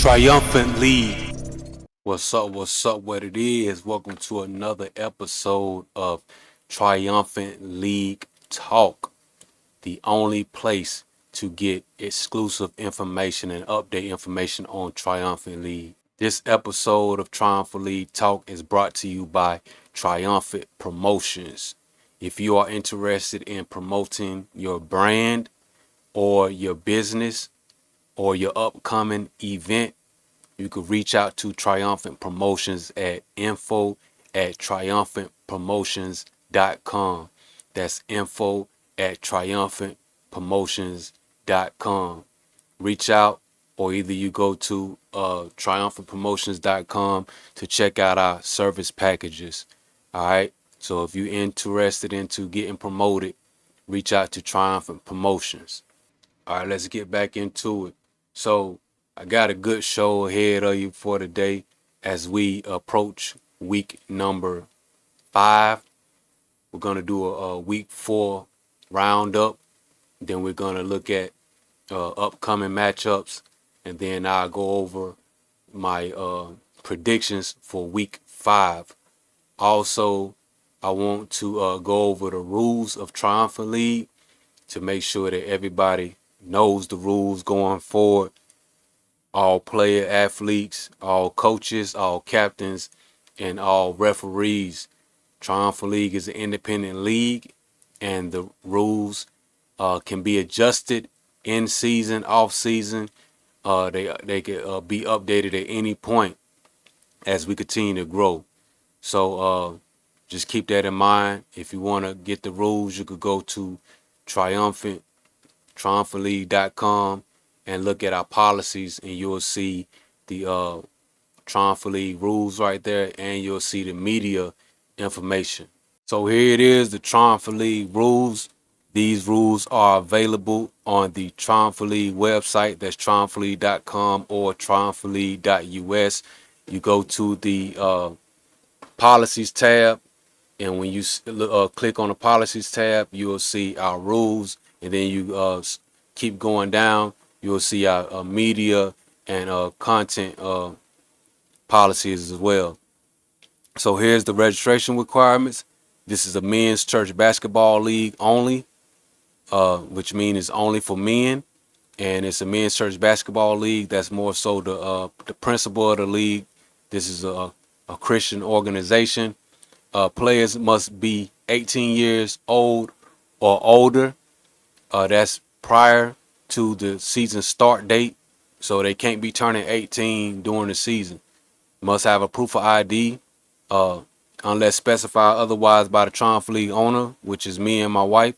Triumphant League. What's up, what it is? Welcome to another episode of Triumphant League Talk, the only place to get exclusive information and update information on Triumphant League. This episode of Triumphant League Talk is brought to you by Triumphant Promotions. If you are interested in promoting your brand or your business or your upcoming event, you could reach out to Triumphant Promotions at info@triumphantpromotions.com. That's info@triumphantpromotions.com. Reach out, or either you go to triumphantpromotions.com to check out our service packages. All right. So if you're interested into getting promoted, reach out to Triumphant Promotions. All right, let's get back into it. So I got a good show ahead of you for today as we approach week number 5. We're going to do a week 4 roundup. Then we're going to look at upcoming matchups. And then I'll go over my predictions for week 5. Also, I want to go over the rules of Triumphant League to make sure that everybody knows the rules going forward. All player athletes, all coaches, all captains, and all referees. Triumphant League is an independent league, and the rules can be adjusted in season, off season. They can be updated at any point as we continue to grow. So just keep that in mind. If you want to get the rules, you could go to triumphantleague.com and look at our policies, and you'll see the Triumphant League rules right there, and you'll see the media information. So here it is, the Triumphant League rules. These rules are available on the Triumphant League website. That's triumphantleague.com or triumphantleague.us. You go to the policies tab, and when you click on the policies tab, you'll see our rules, and then you keep going down. You'll see our media and content policies as well. So here's the registration requirements. This is a men's church basketball league only, which means it's only for men. And it's a men's church basketball league. That's more so the principle of the league. This is a Christian organization. Players must be 18 years old or older. That's prior to the season start date, so they can't be turning 18 during the season. Must have a proof of ID, unless specified otherwise by the Triumphant League owner, which is me and my wife.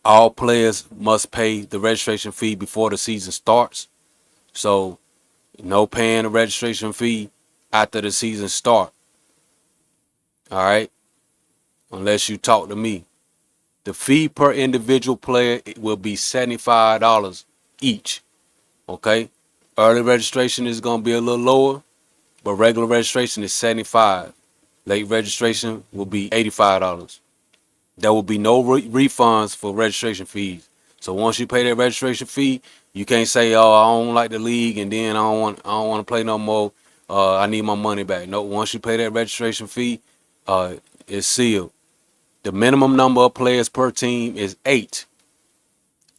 All players must pay the registration fee before the season starts, so no paying the registration fee after the season start. All right, unless you talk to me. The fee per individual player will be $75 each. Okay? Early registration is going to be a little lower, but regular registration is $75. Late registration will be $85. There will be no refunds for registration fees. So once you pay that registration fee, you can't say, "Oh, I don't like the league, and then I don't want to play no more. I need my money back." No, once you pay that registration fee, it's sealed. The minimum number of players per team is 8.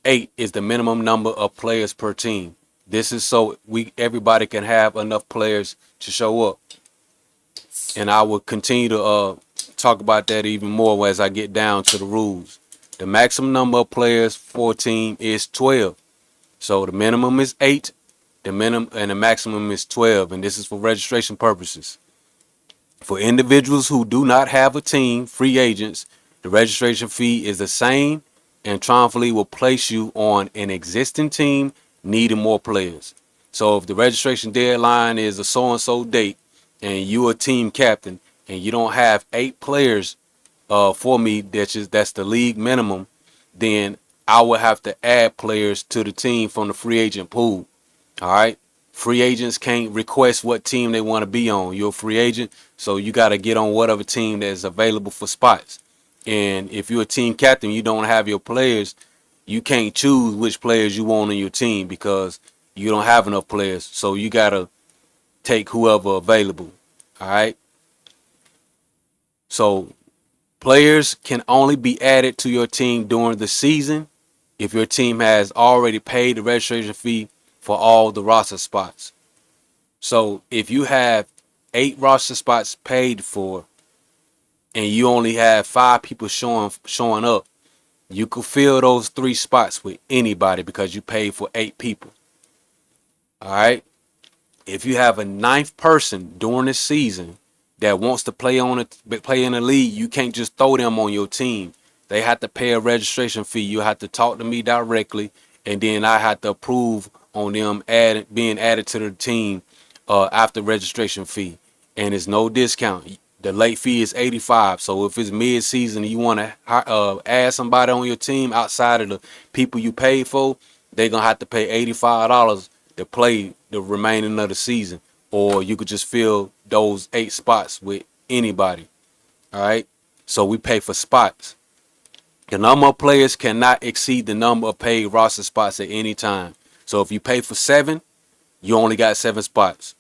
8 is the minimum number of players per team. This is so everybody can have enough players to show up. And I will continue to talk about that even more as I get down to the rules. The maximum number of players for a team is 12. So the minimum is 8, the minimum and the maximum is 12, and this is for registration purposes. For individuals who do not have a team, free agents, the registration fee is the same, and Triumphant League will place you on an existing team needing more players. So if the registration deadline is a so-and-so date, and you're a team captain, and you don't have 8 players for me, that's the league minimum, then I will have to add players to the team from the free agent pool. All right? Free agents can't request what team they want to be on. You're a free agent, so you got to get on whatever team that's available for spots. And if you're a team captain, you don't have your players, you can't choose which players you want on your team, because you don't have enough players, so you gotta take whoever available. All right. So players can only be added to your team during the season if your team has already paid the registration fee for all the roster spots. So if you have 8 roster spots paid for and you only have 5 people showing up, you could fill those 3 spots with anybody because you paid for 8 people. All right. If you have a 9th person during the season that wants to play in the league, you can't just throw them on your team. They have to pay a registration fee. You have to talk to me directly, and then I have to approve on them being added to the team after registration fee. And it's no discount. The late fee is $85. So if it's mid-season and you want to add somebody on your team outside of the people you paid for, they're going to have to pay $85 to play the remaining of the season. Or you could just fill those 8 spots with anybody. All right. So we pay for spots. The number of players cannot exceed the number of paid roster spots at any time. So if you pay for 7, you only got 7 spots.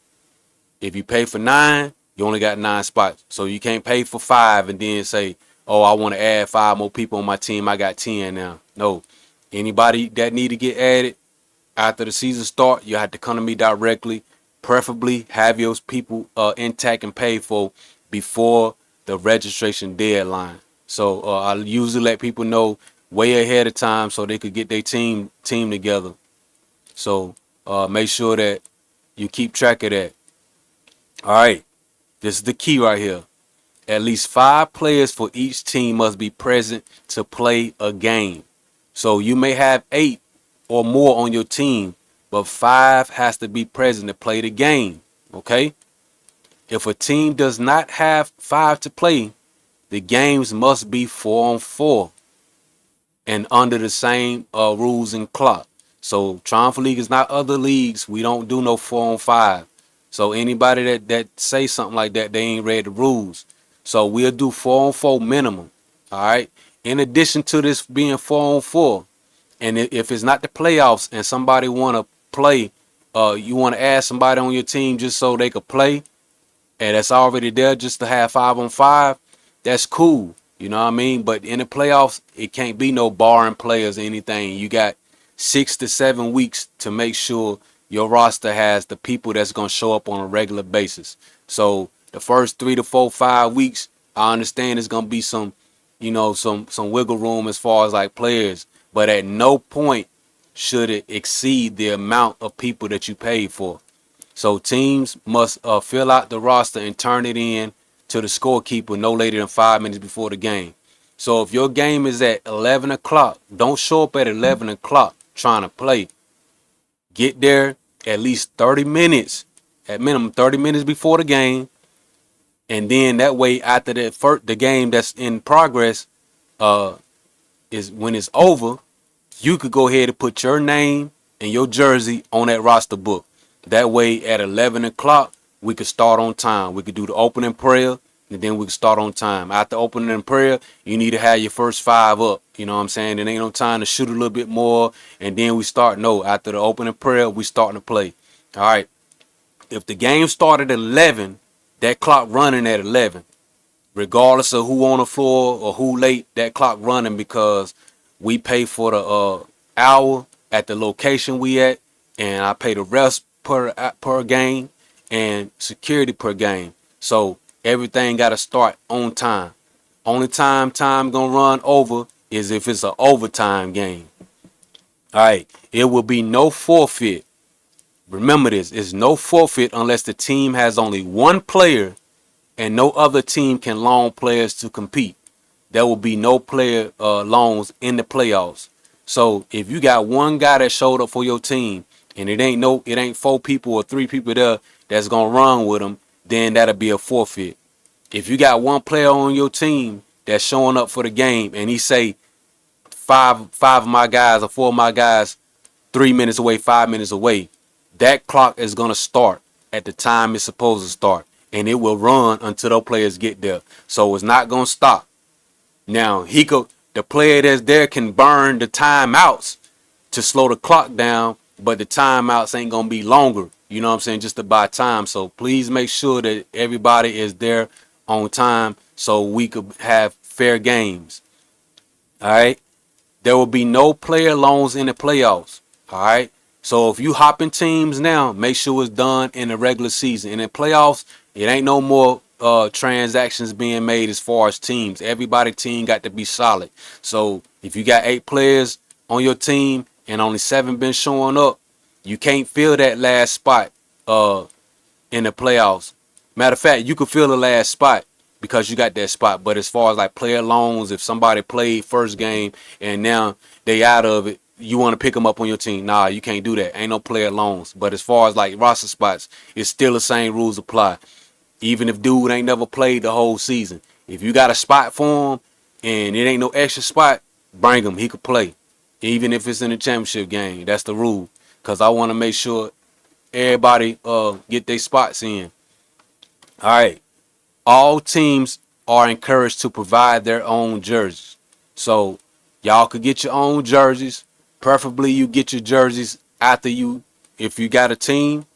If you pay for 9, you only got 9 spots. So you can't pay for 5 and then say, oh, I want to add 5 more people on my team. I got 10 now. No. Anybody that need to get added after the season start, you have to come to me directly. Preferably have your people intact and paid for before the registration deadline. So I usually let people know way ahead of time so they could get their team together. So make sure that you keep track of that. All right, this is the key right here. At least 5 players for each team must be present to play a game. So you may have 8 or more on your team, but 5 has to be present to play the game. Okay? If a team does not have 5 to play, the games must be 4-on-4 and under the same rules and clock. So Triumphant League is not other leagues. We don't do no 4-on-5. So anybody that say something like that, they ain't read the rules. So we'll do 4-on-4 minimum. All right. In addition to this being 4-on-4, and if it's not the playoffs and somebody want to play, you want to add somebody on your team just so they could play, and that's already there just to have 5-on-5, that's cool. You know what I mean? But in the playoffs, it can't be no barring players or anything. You got 6 to 7 weeks to make sure your roster has the people that's going to show up on a regular basis. So the first 3 to 4, 5 weeks, I understand it's going to be some wiggle room as far as like players. But at no point should it exceed the amount of people that you paid for. So teams must fill out the roster and turn it in to the scorekeeper no later than 5 minutes before the game. So if your game is at 11 o'clock, don't show up at 11 o'clock trying to play. Get there at least 30 minutes, at minimum 30 minutes before the game. And then that way after the game that's in progress, is when it's over, you could go ahead and put your name and your jersey on that roster book. That way at 11 o'clock, we could start on time. We could do the opening prayer, and then we could start on time. After opening prayer, you need to have your first 5 up. You know what I'm saying? There ain't no time to shoot a little bit more, and then we start. No, after the opening prayer, we starting to play. All right. If the game started at 11, that clock running at 11. Regardless of who on the floor or who late, that clock running because we pay for the hour at the location we at, and I pay the rest per game and security per game. So everything got to start on time. Only time gonna run over is if it's an overtime game. All right, it will be no forfeit. Remember this: it's no forfeit unless the team has only 1 player and no other team can loan players to compete. There will be no player loans in the playoffs. So if you got 1 guy that showed up for your team and it ain't 4 people or 3 people there that's gonna run with them, then that'll be a forfeit. If you got 1 player on your team that's showing up for the game and he say 5 of my guys or 4 of my guys 3 minutes away, 5 minutes away, that clock is gonna start at the time it's supposed to start. And it will run until those players get there. So it's not gonna stop. Now the player that's there can burn the timeouts to slow the clock down but the timeouts ain't gonna be longer. You know what I'm saying? Just to buy time. So please make sure that everybody is there on time so we could have fair games. All right. There will be no player loans in the playoffs. All right. So if you hopping teams now, make sure it's done in the regular season. And in playoffs, it ain't no more transactions being made as far as teams. Everybody team got to be solid. So if you got 8 players on your team and only 7 been showing up, you can't fill that last spot in the playoffs. Matter of fact, you could fill the last spot because you got that spot. But as far as like player loans, if somebody played first game and now they out of it, you want to pick them up on your team. Nah, you can't do that. Ain't no player loans. But as far as like roster spots, it's still the same rules apply. Even if dude ain't never played the whole season. If you got a spot for him and it ain't no extra spot, bring him. He could play. Even if it's in a championship game. That's the rule. Because I want to make sure everybody get their spots in. All right. All teams are encouraged to provide their own jerseys. So y'all could get your own jerseys. Preferably you get your jerseys after if you got a team.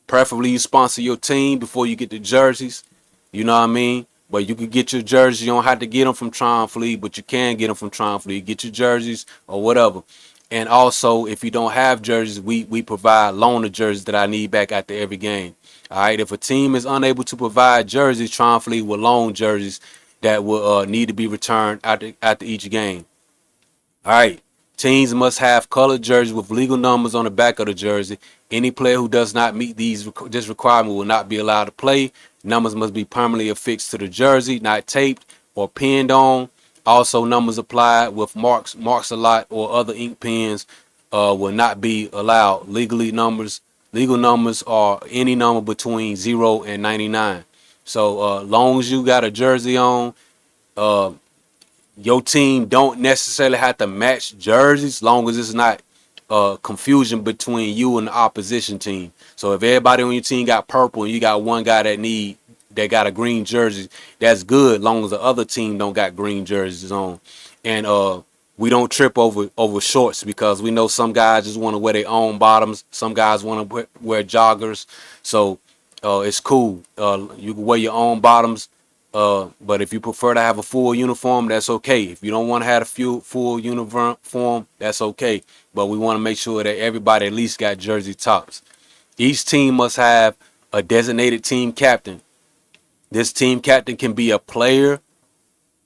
Preferably you sponsor your team before you get the jerseys. You know what I mean? But you could get your jerseys. You don't have to get them from Triumphant League, but you can get them from Triumphant League. Get your jerseys or whatever. And also, if you don't have jerseys, we provide loaner jerseys that I need back after every game. All right. If a team is unable to provide jerseys, Triumphant League will loan jerseys that will need to be returned after each game. All right. Teams must have colored jerseys with legal numbers on the back of the jersey. Any player who does not meet this requirement will not be allowed to play. Numbers must be permanently affixed to the jersey, not taped or pinned on. Also, numbers applied with marks a lot, or other ink pens will not be allowed. Legal numbers are any number between 0 and 99. So long as you got a jersey on, your team don't necessarily have to match jerseys, long as it's not confusion between you and the opposition team. So if everybody on your team got purple and you got one guy that got a green jersey, that's good, long as the other team don't got green jerseys on. And we don't trip over shorts, because we know some guys just want to wear their own bottoms. Some guys want to wear joggers. So it's cool. You can wear your own bottoms. But if you prefer to have a full uniform, that's okay. If you don't want to have a full uniform, that's okay. But we want to make sure that everybody at least got jersey tops. Each team must have a designated team captain. This team captain can be a player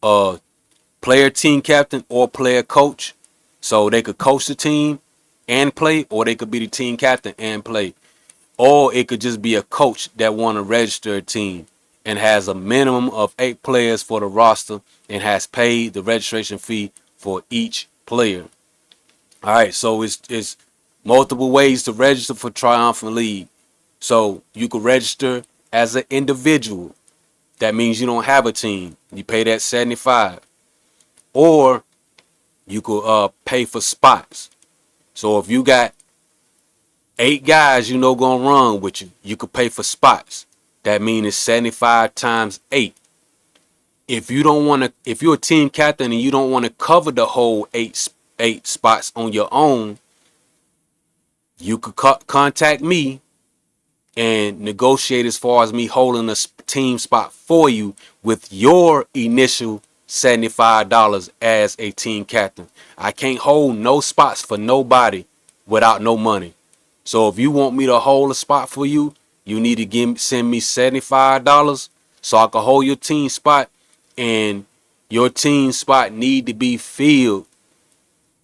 team captain, or player coach. So they could coach the team and play, or they could be the team captain and play. Or it could just be a coach that want to register a team and has a minimum of 8 players for the roster and has paid the registration fee for each player. All right, so it's multiple ways to register for Triumphant League. So you could register as an individual. That means you don't have a team. You pay that $75. Or you could pay for spots. So if you got 8 guys gonna run with you, you could pay for spots. That means it's 75 times 8. If you're a team captain and you don't want to cover the whole eight spots on your own, you could contact me and negotiate as far as me holding a team spot for you with your initial $75 as a team captain. I can't hold no spots for nobody without no money. So if you want me to hold a spot for you, you need to send me $75 so I can hold your team spot, and your team spot need to be filled.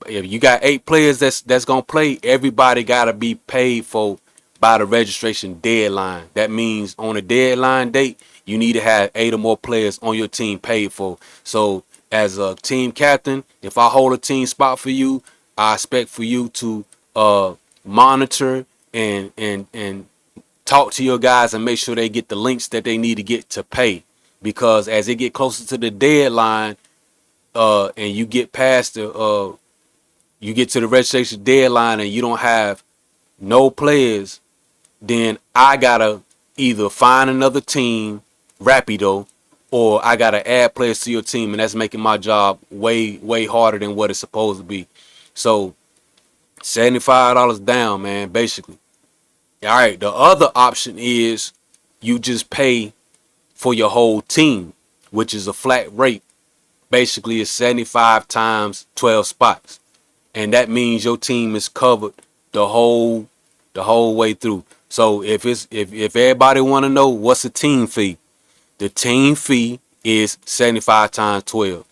If you got 8 players that's gonna play, everybody gotta be paid for by the registration deadline. That means on a deadline date, you need to have 8 or more players on your team paid for. So as a team captain, if I hold a team spot for you, I expect for you to monitor and talk to your guys and make sure they get the links that they need to get to pay. Because as they get closer to the deadline, and you get to the registration deadline and you don't have no players, then I gotta either find another team, rapido, or I gotta add players to your team, and that's making my job way harder than what it's supposed to be. So $75 down, man, basically. All right, the other option is you just pay for your whole team, which is a flat rate. Basically, it's 75 times 12 spots. And that means your team is covered the whole way through. So if everybody want to know what's a team fee, the team fee is 75 times 12.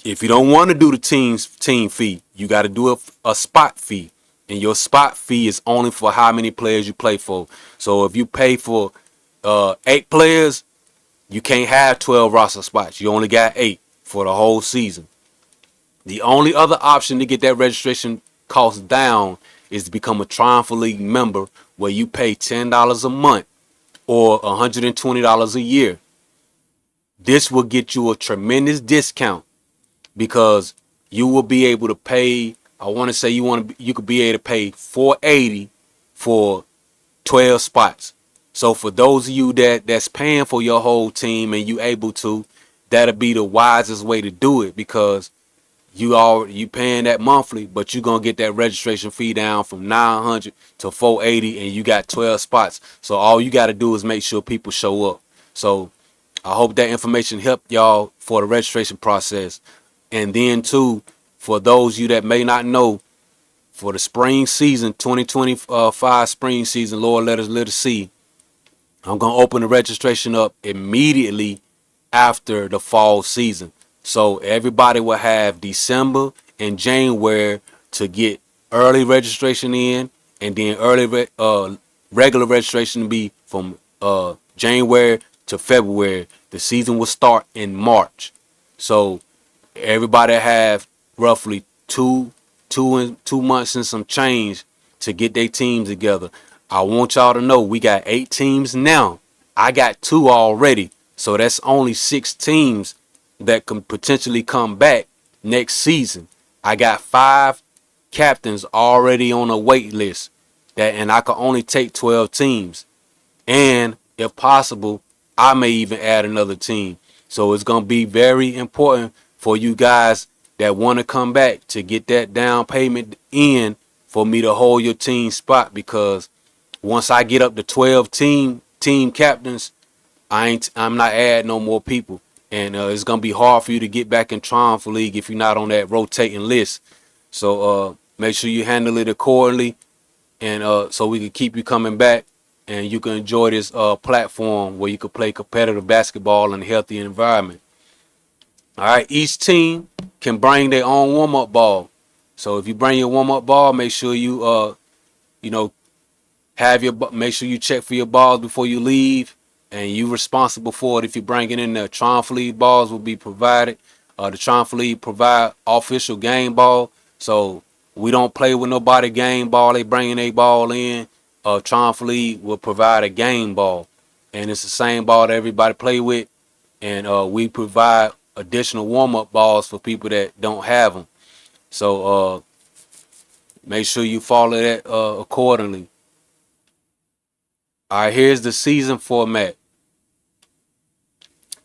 If you don't want to do the team fee, you got to do a spot fee. And your spot fee is only for how many players you play for. So if you pay for 8 players, you can't have 12 roster spots. You only got 8 for the whole season. The only other option to get that registration cost down is to become a Triumphant League member, where you pay $10 a month or $120 a year. This will get you a tremendous discount, because you will be able to pay, I want to say you could be able to pay $480 for 12 spots. So for those of you that's paying for your whole team and you able to, that'll be the wisest way to do it, because you paying that monthly, but you're gonna get that registration fee down from $900 to $480, and you got 12 spots. So all you got to do is make sure people show up. So I hope that information helped y'all for the registration process. And then too, for those of you that may not know, for the spring season, 2025 spring season, Lord let us see, I'm gonna open the registration up immediately after the fall season. So everybody will have December and January to get early registration in, and then regular registration to be from January to February. The season will start in March. So everybody have roughly two months and some change to get their teams together. I want y'all to know we got 8 teams now. I got 2 already. So that's only 6 teams that can potentially come back next season. I got 5 captains already on a wait list, and I can only take 12 teams. And if possible, I may even add another team. So it's going to be very important for you guys that want to come back to get that down payment in for me to hold your team spot, because once I get up to 12 team captains, I'm not adding no more people. And it's going to be hard for you to get back in Triumphant League if you're not on that rotating list. So make sure you handle it accordingly, and so we can keep you coming back, and you can enjoy this platform where you can play competitive basketball in a healthy environment. All right, each team can bring their own warm-up ball. So if you bring your warm-up ball, make sure you make sure you check for your balls before you leave, and you responsible for it. If you're bringing in the Triumphant League balls, will be provided. The Triumphant League provide official game ball, so we don't play with nobody game ball. They bringing a ball in. Triumphant League will provide a game ball, and it's the same ball that everybody play with, and we provide additional warm-up balls for people that don't have them. So make sure you follow that accordingly. All right, here's the season format.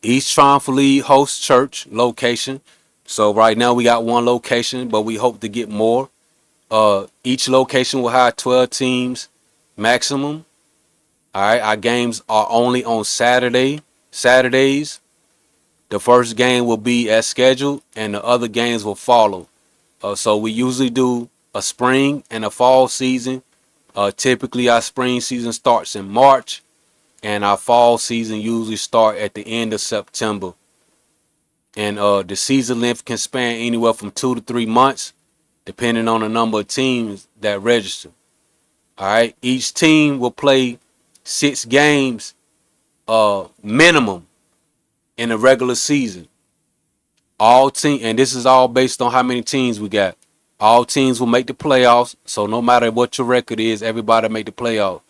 Each Triumphant League hosts church location. So right now we got 1 location, but we hope to get more. Each location will have 12 teams maximum. All right, our games are only on Saturdays. The first game will be as scheduled, and the other games will follow. So we usually do a spring and a fall season. Typically, our spring season starts in March, and our fall season usually start at the end of September. And the season length can span anywhere from 2 to 3 months, depending on the number of teams that register. All right, each team will play 6 games minimum in a regular season. And this is all based on how many teams we got. All teams will make the playoffs, so no matter what your record is, everybody make the playoffs.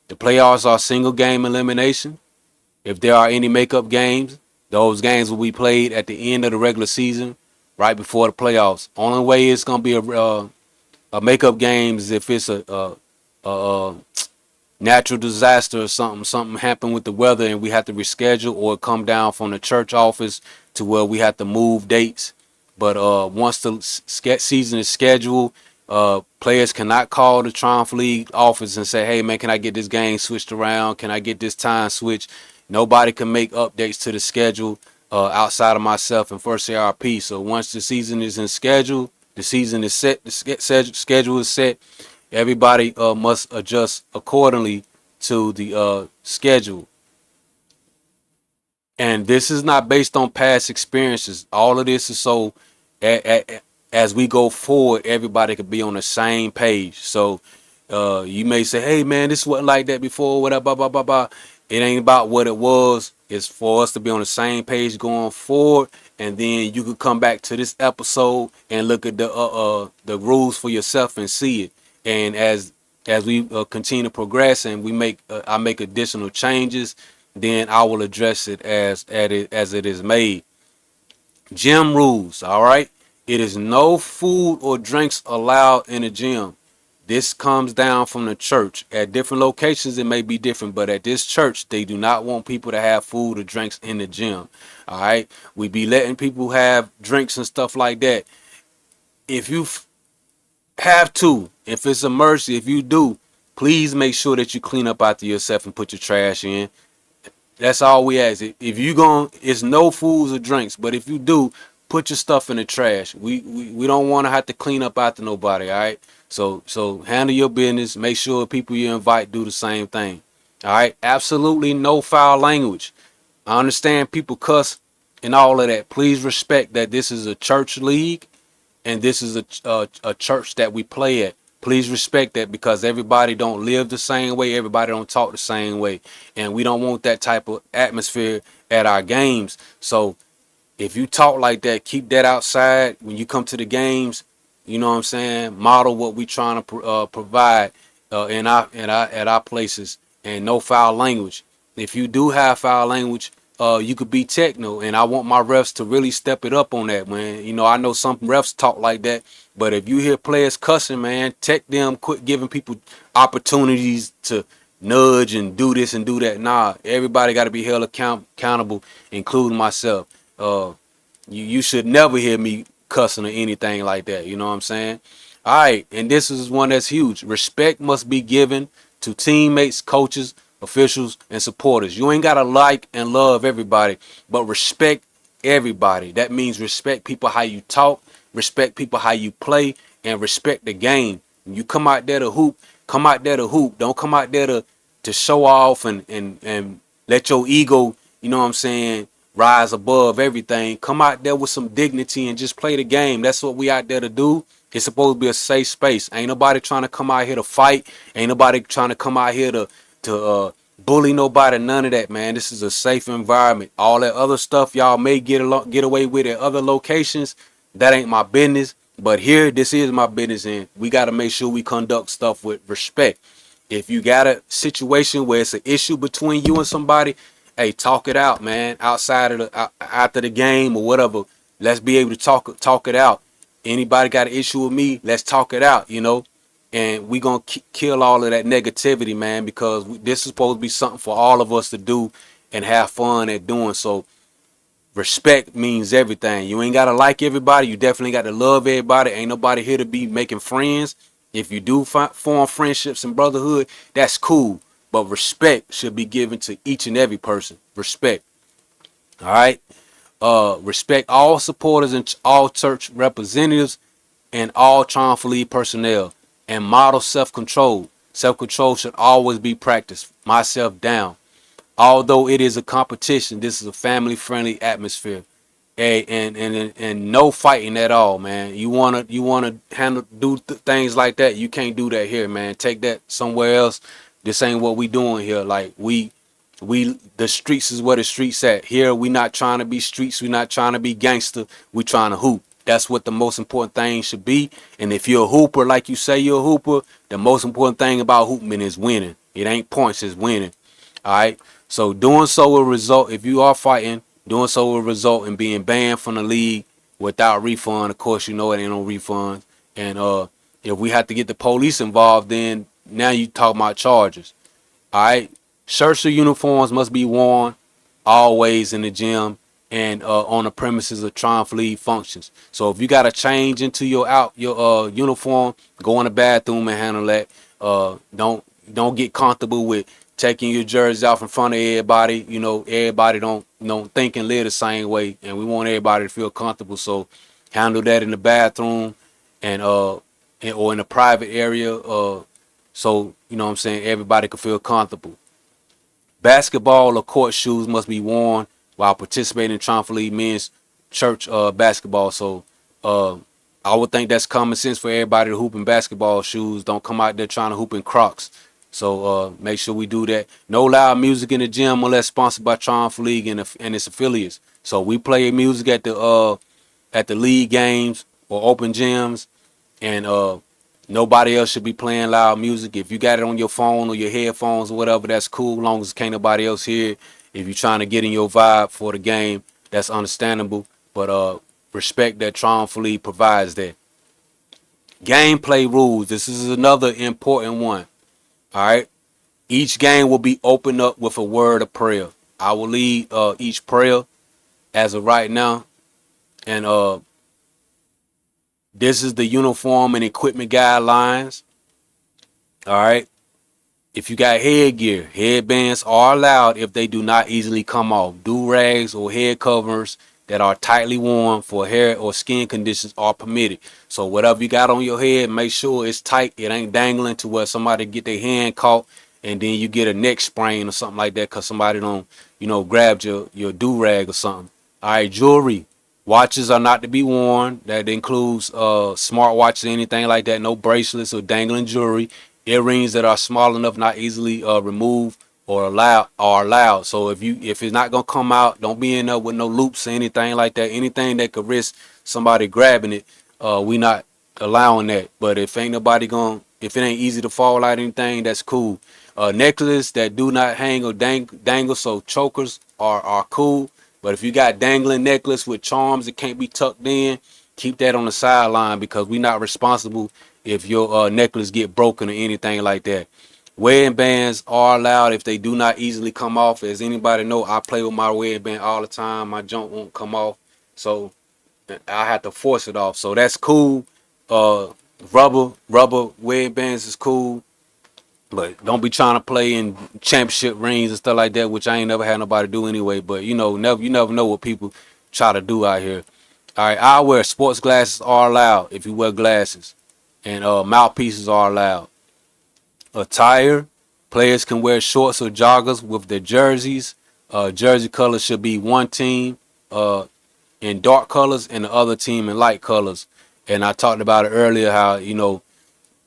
The playoffs are single game elimination. If there are any makeup games, those games will be played at the end of the regular season, right before the playoffs. Only way it's gonna be a makeup game is if it's a natural disaster or something happened with the weather and we have to reschedule, or come down from the church office to where we have to move dates. But once the season is scheduled, Players cannot call the Triumph League office and say, hey man, can I get this game switched around? Can I get this time switched? Nobody can make updates to the schedule outside of myself and First ARP. So once the season is in schedule, the season is set, the schedule is set, everybody must adjust accordingly to the schedule. And this is not based on past experiences. All of this is so as we go forward, everybody could be on the same page. So you may say, hey man, this wasn't like that before, whatever, blah, blah, blah, blah. It ain't about what it was. It's for us to be on the same page going forward. And then you could come back to this episode and look at the rules for yourself and see it. And as we continue to progress and we make I make additional changes, then I will address it as it is made. Gym rules, all right? It is no food or drinks allowed in the gym. This comes down from the church. At different locations, it may be different, but at this church, they do not want people to have food or drinks in the gym. All right? We be letting people have drinks and stuff like that. If you have to, if it's a mercy, if you do, please make sure that you clean up after yourself and put your trash in. That's all we ask. If you it's no foods or drinks, but if you do, put your stuff in the trash. We don't want to have to clean up after nobody. All right. So handle your business. Make sure people you invite do the same thing. All right. Absolutely no foul language. I understand people cuss and all of that. Please respect that this is a church league, and this is a church that we play at. Please respect that, because everybody don't live the same way. Everybody don't talk the same way. And we don't want that type of atmosphere at our games. So if you talk like that, keep that outside when you come to the games. You know what I'm saying? Model what we trying to provide at our places, and no foul language. If you do have foul language, you could be techno, and I want my refs to really step it up on that, man. You know, I know some refs talk like that, but if you hear players cussing, man, tech them, quit giving people opportunities to nudge and do this and do that. Nah, everybody got to be held accountable, including myself. You should never hear me cussing or anything like that. You know what I'm saying? All right, and this is one that's huge. Respect must be given to teammates, coaches, officials, and supporters. You ain't gotta like and love everybody, but respect everybody. That means respect people how you talk, respect people how you play, and respect the game. When you come out there to hoop, come out there to hoop. Don't come out there to show off and let your ego, you know what I'm saying, rise above everything. Come out there with some dignity and just play the game. That's what we out there to do. It's supposed to be a safe space. Ain't nobody trying to come out here to fight. Ain't nobody trying to come out here to bully nobody. None of that, man. This is a safe environment. All that other stuff y'all may get away with at other locations, that ain't my business. But here, this is my business, and we got to make sure we conduct stuff with respect. If you got a situation where it's an issue between you and somebody, hey, talk it out, man. Outside of after the game or whatever, let's be able to talk it out. Anybody got an issue with me, let's talk it out, you know. And we gonna kill all of that negativity, man, because this is supposed to be something for all of us to do and have fun at doing. So respect means everything. You ain't gotta like everybody. You definitely got to love everybody. Ain't nobody here to be making friends. If you do form friendships and brotherhood, that's cool. But respect should be given to each and every person. Respect. All right. Respect all supporters and all church representatives and all Triumphant League personnel, and model self-control. Self-control should always be practiced. Myself down. Although it is a competition, this is a family-friendly atmosphere. And no fighting at all, man. You wanna do things like that, you can't do that here, man. Take that somewhere else. This ain't what we doing here. Like we the streets is where the streets at. Here we not trying to be streets, we not trying to be gangster, we trying to hoop. That's what the most important thing should be. And if you're a hooper, like you say you're a hooper, the most important thing about hooping is winning. It ain't points, it's winning. All right. So doing so will result, if you are fighting, doing so will result in being banned from the league without refund. Of course, you know it ain't no refund. And if we have to get the police involved, then now you talk about charges. All right. Shirts or uniforms must be worn always in the gym. and on the premises of Triumph League functions. So if you got to change into your uniform, go in the bathroom and handle that. Don't get comfortable with taking your jersey off in front of everybody. You know, everybody don't think and live the same way, and we want everybody to feel comfortable. So handle that in the bathroom and or in a private area. So you know what I'm saying, everybody can feel comfortable. Basketball or court shoes must be worn while participating in Triumphant League men's church basketball. So uh, I would think that's common sense for everybody to hoop in basketball shoes. Don't come out there trying to hoop in Crocs. So make sure we do that. No loud music in the gym unless sponsored by Triumphant League and its affiliates. So we play music at the league games or open gyms, and nobody else should be playing loud music. If you got it on your phone or your headphones or whatever, that's cool, long as can't nobody else hear it. If you're trying to get in your vibe for the game, that's understandable. But respect that Triumphant League provides that. Gameplay rules. This is another important one. All right. Each game will be opened up with a word of prayer. I will lead each prayer as of right now, and this is the uniform and equipment guidelines. All right. If you got headgear, headbands are allowed if they do not easily come off. Do-rags or head covers that are tightly worn for hair or skin conditions are permitted. So whatever you got on your head, make sure it's tight. It ain't dangling to where somebody get their hand caught and then you get a neck sprain or something like that because somebody don't, grabbed your do-rag or something. All right, jewelry. Watches are not to be worn. That includes smart watches, anything like that. No bracelets or dangling jewelry. Earrings that are small enough, not easily removed or allowed. So if it's not gonna come out, don't be in there with no loops or anything like that. Anything that could risk somebody grabbing it, we not allowing that. But if it ain't easy to fall out anything, that's cool. Necklace that do not hang or dangle, so chokers are cool. But if you got dangling necklace with charms that can't be tucked in, keep that on the sideline because we're not responsible if your necklace get broken or anything like that. Wedding bands are allowed if they do not easily come off. As anybody know, I play with my wedding band all the time. My junk won't come off, so I have to force it off. So that's cool. Rubber wedding bands is cool. But don't be trying to play in championship rings and stuff like that, which I ain't never had nobody do anyway. But you never know what people try to do out here. All right, eyewear, sports glasses are allowed if you wear glasses, and mouthpieces are allowed. Attire, players can wear shorts or joggers with their jerseys. Jersey colors should be one team in dark colors and the other team in light colors. And I talked about it earlier how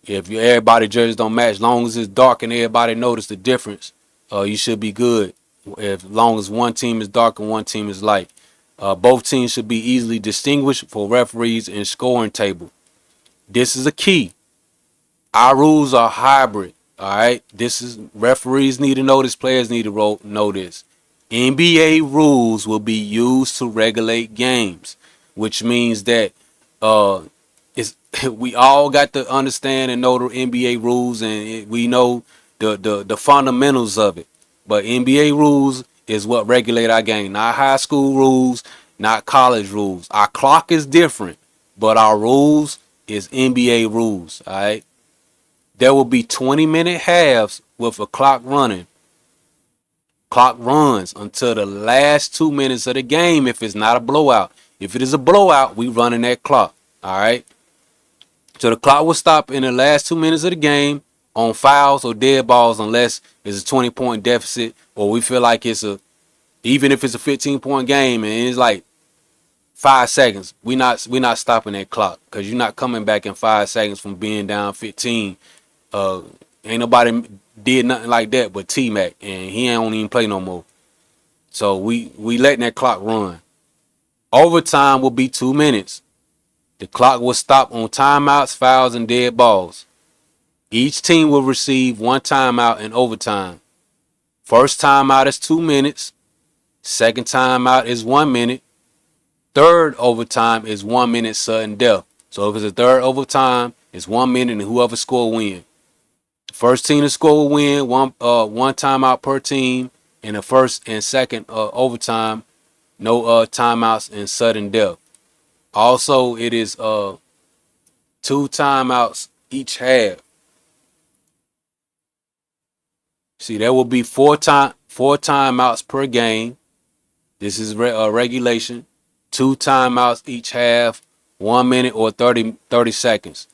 if everybody jerseys don't match, long as it's dark and everybody notice the difference, you should be good. As long as one team is dark and one team is light, both teams should be easily distinguished for referees and scoring table. This is a key. Our rules are hybrid. All right, this is referees need to know this. Players need to know this. NBA rules will be used to regulate games, which means that we all got to understand and know the NBA rules, and we know the fundamentals of it. But NBA rules is what regulate our game, not high school rules, not college rules. Our clock is different, but our rules is NBA rules. All right. There will be 20-minute halves with a clock running. Clock runs until the last 2 minutes of the game if it's not a blowout. If it is a blowout, we running that clock. All right. So the clock will stop in the last 2 minutes of the game on fouls or dead balls unless it's a 20-point deficit or we feel like even if it's a 15-point game and it's like 5 seconds, we not stopping that clock because you're not coming back in 5 seconds from being down 15. Ain't nobody did nothing like that but T-Mac, and he don't even play no more. So we letting that clock run. Overtime will be 2 minutes. The clock will stop on timeouts, fouls, and dead balls. Each team will receive one timeout in overtime. First timeout is 2 minutes. Second timeout is 1 minute. Third overtime is 1 minute sudden death. So if it's a third overtime, it's 1 minute and whoever score win. First team to score will win. One timeout per team in the first and second overtime. No timeouts and sudden death. Also, it is 2 timeouts each half. See, there will be four timeouts per game. This is regulation. 2 timeouts each half, 1 minute or 30 seconds.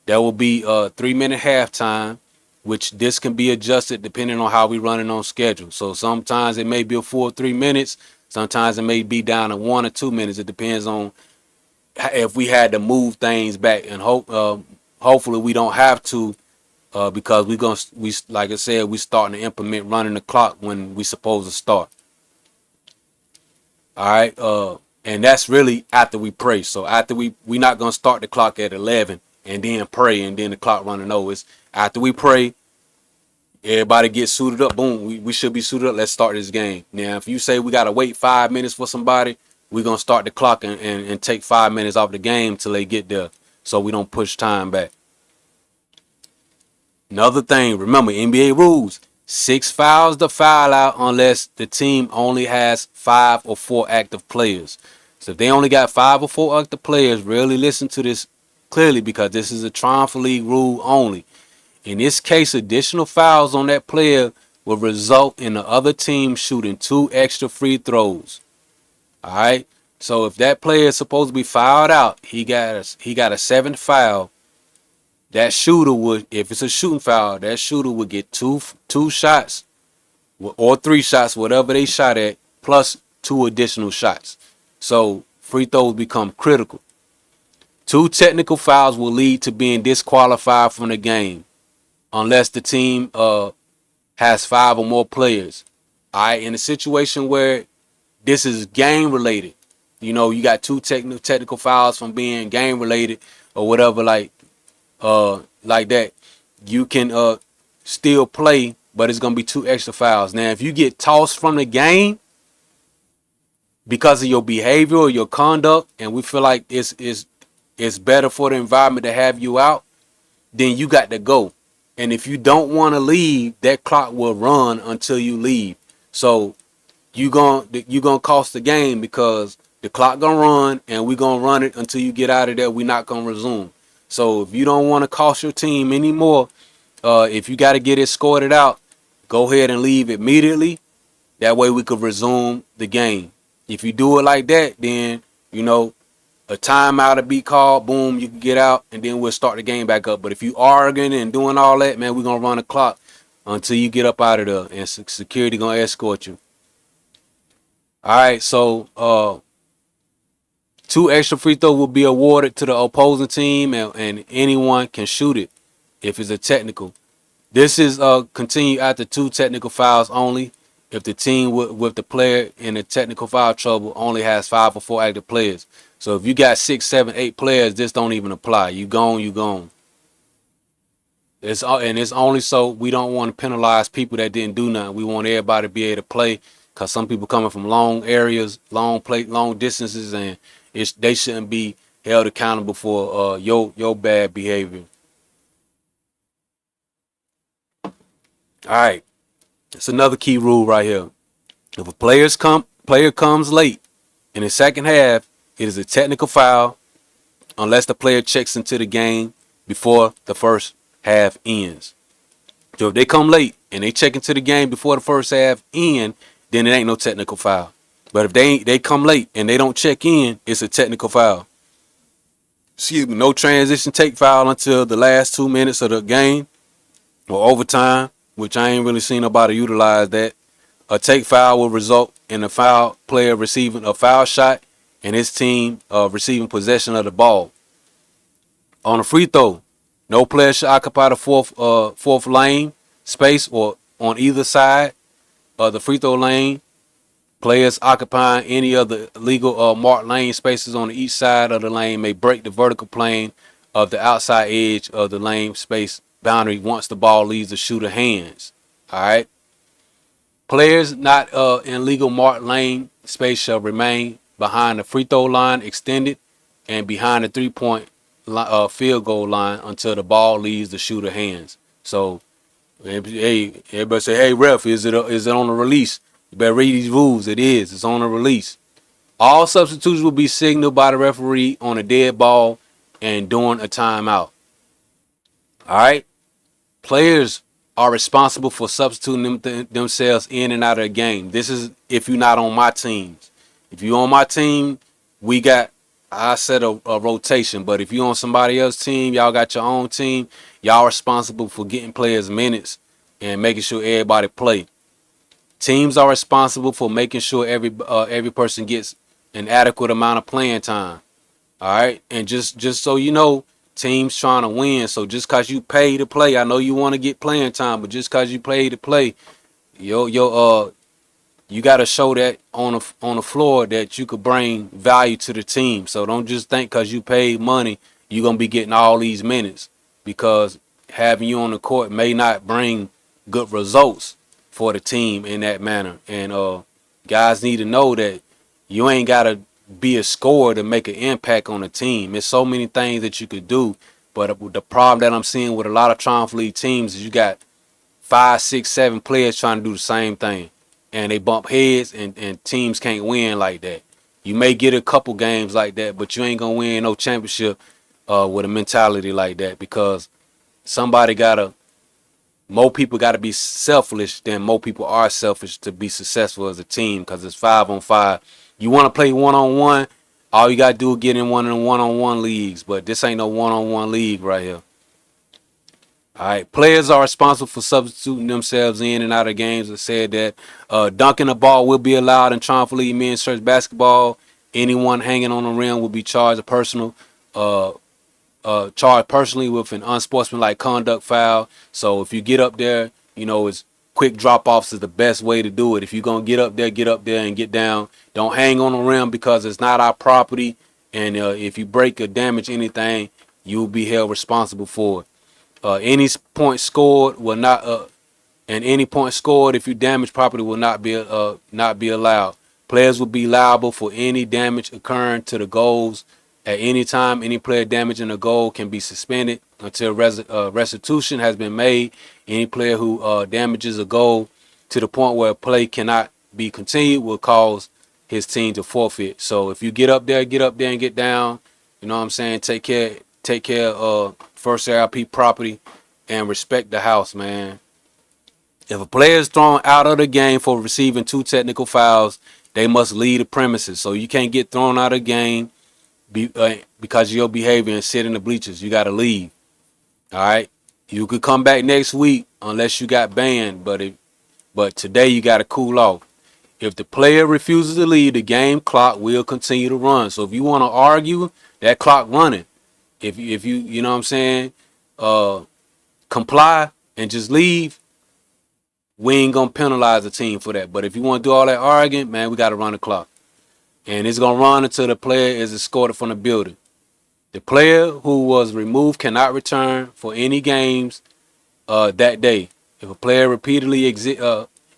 There will be a 3-minute halftime, which this can be adjusted depending on how we running on schedule. So sometimes it may be a full 3 minutes. Sometimes it may be down to 1 or 2 minutes. It depends on if we had to move things back, and hopefully we don't have to, because we like I said, we starting to implement running the clock when we supposed to start. All right, and that's really after we pray. So after we not gonna start the clock at 11 and then pray and then the clock running over. It's after we pray, everybody gets suited up. Boom, we should be suited up. Let's start this game. Now, if you say we gotta wait 5 minutes for somebody, we're gonna start the clock and take 5 minutes off the game till they get there, so we don't push time back. Another thing, remember NBA rules: 6 fouls to foul out unless the team only has 5 or 4 active players. So if they only got 5 or 4 active players, really listen to this clearly, because this is a Triumphant League rule only. In this case, additional fouls on that player will result in the other team shooting 2 extra free throws. All right. So if that player is supposed to be fouled out, he got a 7th foul. That shooter would, if it's a shooting foul, that shooter would get two shots or 3 shots, whatever they shot at, plus 2 additional shots. So free throws become critical. 2 technical fouls will lead to being disqualified from the game unless the team has 5 or more players. All right, in a situation where this is game related, you know, you got 2 technical fouls from being game related or whatever, like that, you can still play, but it's gonna be 2 extra fouls. Now, if you get tossed from the game because of your behavior or your conduct, and we feel like it's better for the environment to have you out, then you got to go. And if you don't want to leave, that clock will run until you leave. So you gonna cost the game, because the clock gonna run and we gonna run it until you get out of there. We're not gonna resume. So if you don't want to cost your team anymore, if you got to get it escorted out, go ahead and leave immediately. That way we could resume the game. If you do it like that, then, you know, a timeout will be called. Boom, you can get out, and then we'll start the game back up. But if you arguing and doing all that, man, we're going to run the clock until you get up out of there, and security going to escort you. All right, so 2 extra free throws will be awarded to the opposing team, and anyone can shoot it if it's a technical. This is continue after 2 technical fouls only. If the team with the player in the technical foul trouble only has 5 or 4 active players. So if you got 6, 7, 8 players, this don't even apply. You gone. It's only so we don't want to penalize people that didn't do nothing. We want everybody to be able to play, because some people coming from long areas, long distances, and they shouldn't be held accountable for your bad behavior. All right, it's another key rule right here. If a player comes late in the second half, it is a technical foul unless the player checks into the game before the first half ends. So if they come late and they check into the game before the first half ends, then it ain't no technical foul. But if they come late and they don't check in, it's a technical foul. Excuse me, no transition take foul until the last 2 minutes of the game or overtime, which I ain't really seen nobody utilize that. A take foul will result in the foul player receiving a foul shot and his team receiving possession of the ball. On a free throw, no player should occupy the fourth lane space or on either side of the free throw lane. Players occupying any of the legal marked lane spaces on each side of the lane may break the vertical plane of the outside edge of the lane space boundary once the ball leaves the shooter's hands. All right. Players not in legal marked lane space shall remain behind the free throw line extended and behind the 3-point field goal line until the ball leaves the shooter's hands. So, hey, everybody say, hey, ref, is it on the release? You better read these rules. It's on the release. All substitutions will be signaled by the referee on a dead ball and during a timeout. All right. Players are responsible for substituting themselves in and out of the game. This is if you're not on my teams. If you're on my team, I set a rotation. But if you're on somebody else's team, y'all got your own team, y'all responsible for getting players minutes and making sure everybody play. Teams are responsible for making sure every person gets an adequate amount of playing time. All right, and just so you know, teams trying to win. So just cause you pay to play, I know you want to get playing time, but just cause you pay to play, you got to show that on the floor that you could bring value to the team. So don't just think cause you paid money you're gonna be getting all these minutes, because having you on the court may not bring good results for the team in that manner. And guys need to know that you ain't gotta be a scorer to make an impact on the team. There's so many things that you could do, but the problem that I'm seeing with a lot of Triumph League teams is you got 5, 6, 7 players trying to do the same thing, and they bump heads, and teams can't win like that. You may get a couple games like that, but you ain't gonna win no championship with a mentality like that, because more people gotta be selfish than more people are selfish to be successful as a team, because it's 5-on-5. You want to play 1-on-1, all you gotta do is get in one of the 1-on-1 leagues, but this ain't no 1-on-1 league right here. All right, players are responsible for substituting themselves in and out of games. I said that dunking the ball will be allowed in Triumph League men's church basketball. Anyone hanging on the rim will be charged personally with an unsportsmanlike conduct foul. So if you get up there, it's quick drop-offs is the best way to do it. If you're going to get up there and get down. Don't hang on the rim, because it's not our property. And if you break or damage anything, you will be held responsible for it. Any point scored will not, and any point scored if you damage property will not be allowed. Players will be liable for any damage occurring to the goals at any time. Any player damaging a goal can be suspended until restitution has been made. Any player who damages a goal to the point where play cannot be continued will cause his team to forfeit. So if you get up there and get down. You know what I'm saying? Take care of first RP property and respect the house, man. If a player is thrown out of the game for receiving 2 technical fouls, they must leave the premises. So you can't get thrown out of the game because of your behavior and sit in the bleachers. You got to leave. All right. You could come back next week unless you got banned, but today you got to cool off. If the player refuses to leave, the game clock will continue to run. So if you want to argue, that clock running. If you you know what I'm saying, comply and just leave, we ain't gonna penalize the team for that. But if you want to do all that arguing, man, we got to run the clock, and it's gonna run until the player is escorted from the building. The player who was removed cannot return for any games that day. If a player repeatedly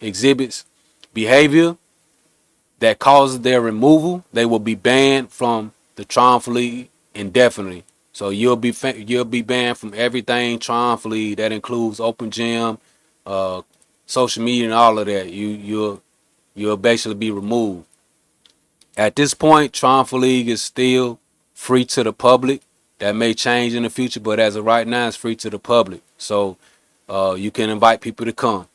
exhibits behavior that causes their removal, they will be banned from the Triumph League indefinitely. So you'll be banned from everything Triumph League. That includes Open Gym, social media, and all of that. You'll basically be removed. At this point, Triumph League is still free to the public. That may change in the future, but as of right now, it's free to the public. So you can invite people to come.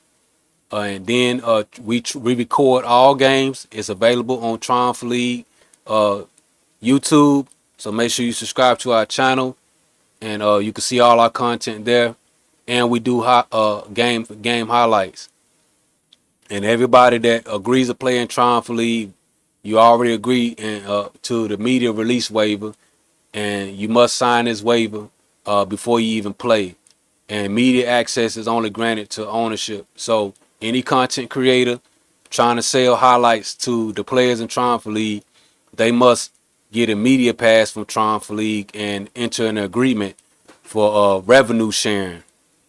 And then we record all games. It's available on Triumph League YouTube. So make sure you subscribe to our channel, and you can see all our content there. And we do game highlights. And everybody that agrees to play in Triumph League, you already agree to the media release waiver, and you must sign this waiver before you even play. And media access is only granted to ownership. So any content creator trying to sell highlights to the players in Triumph League, they must get a media pass from Triumph League and enter an agreement for revenue sharing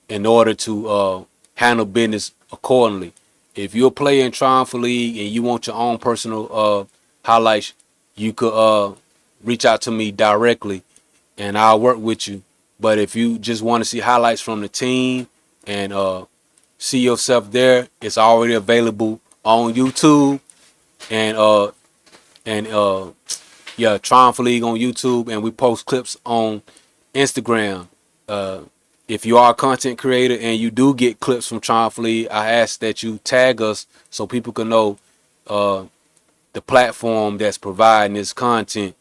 in order to handle business accordingly. If you're a player in Triumph League and you want your own personal highlights, you could reach out to me directly and I'll work with you. But if you just want to see highlights from the team and see yourself there, it's already available on YouTube and And yeah, Triumphant League on YouTube, and we post clips on Instagram. If you are a content creator and you do get clips from Triumphant League, I ask that you tag us so people can know the platform that's providing this content.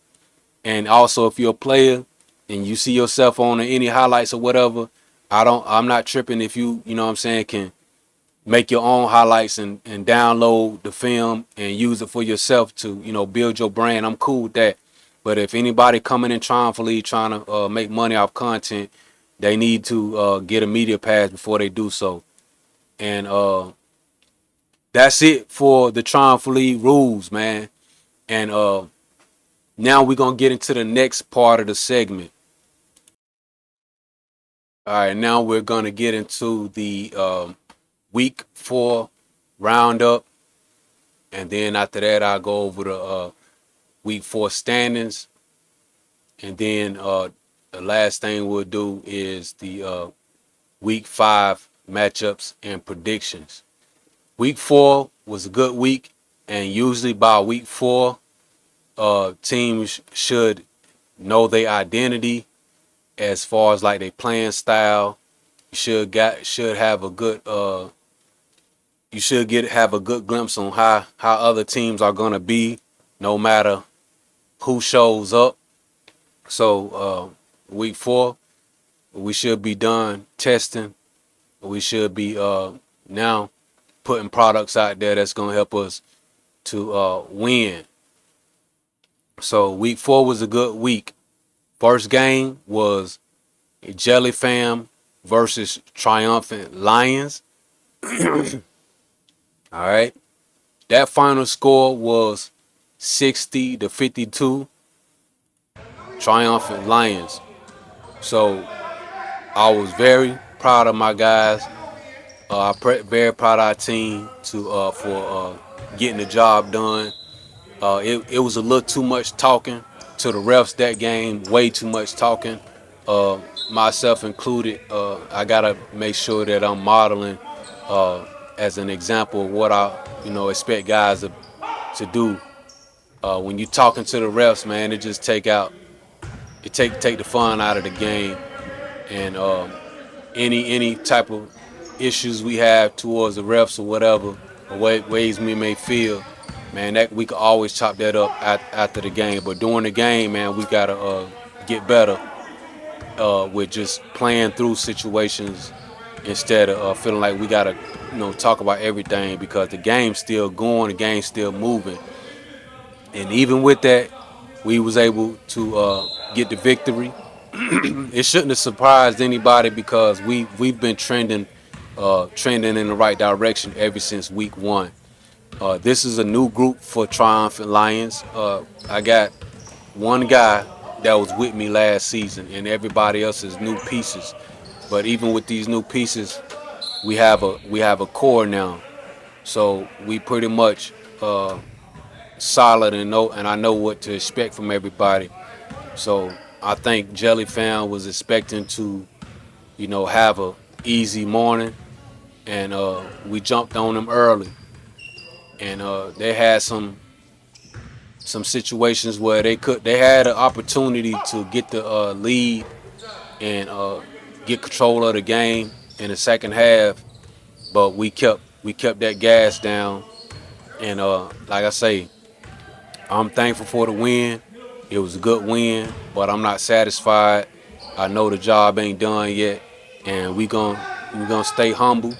And also, if you're a player and you see yourself on any highlights or whatever, I'm not tripping if you know what I'm saying, can make your own highlights and download the film and use it for yourself to, build your brand. I'm cool with that. But if anybody coming in Triumphant League trying to make money off content, they need to get a media pass before they do so. And that's it for the Triumphant League rules, man. And now we're going to get into the next part of the segment. All right, now we're going to get into the week 4 roundup. And then after that, I'll go over the week 4 standings. And then the last thing we'll do is the week 5 matchups and predictions. Week 4 was a good week. And usually by week 4, teams should know their identity as far as like their playing style. You should have a good have a good glimpse on how other teams are gonna be, no matter who shows up. So week 4, we should be done testing. We should be now putting products out there that's gonna help us to win. So week 4 was a good week. First game was Jelly Fam versus Triumphant Lions. All right. That final score was 60-52. Triumphant Lions. So I was very proud of my guys. Very proud of our team for getting the job done. It was a little too much talking to the refs that game, way too much talking, myself included. I gotta make sure that I'm modeling as an example of what I expect guys to do. When you talking to the refs, man, it just take the fun out of the game. And any type of issues we have towards the refs or whatever, or ways we may feel, man, that we can always chop that up after the game. But during the game, man, we gotta get better with just playing through situations instead of feeling like we gotta talk about everything, because the game's still going, the game's still moving. And even with that, we was able to get the victory. It shouldn't have surprised anybody, because we've been trending in the right direction ever since week 1. This is a new group for Triumphant Lions. I got one guy that was with me last season, and everybody else is new pieces. But even with these new pieces, we have a core now. So we pretty much solid and I know what to expect from everybody. So I think Jelly Fam was expecting to, have a easy morning, and we jumped on them early. And they had some situations where they had an opportunity to get the lead and get control of the game in the second half, but we kept that gas down. And like I say, I'm thankful for the win. It was a good win, but I'm not satisfied. I know the job ain't done yet, and we gonna stay humble,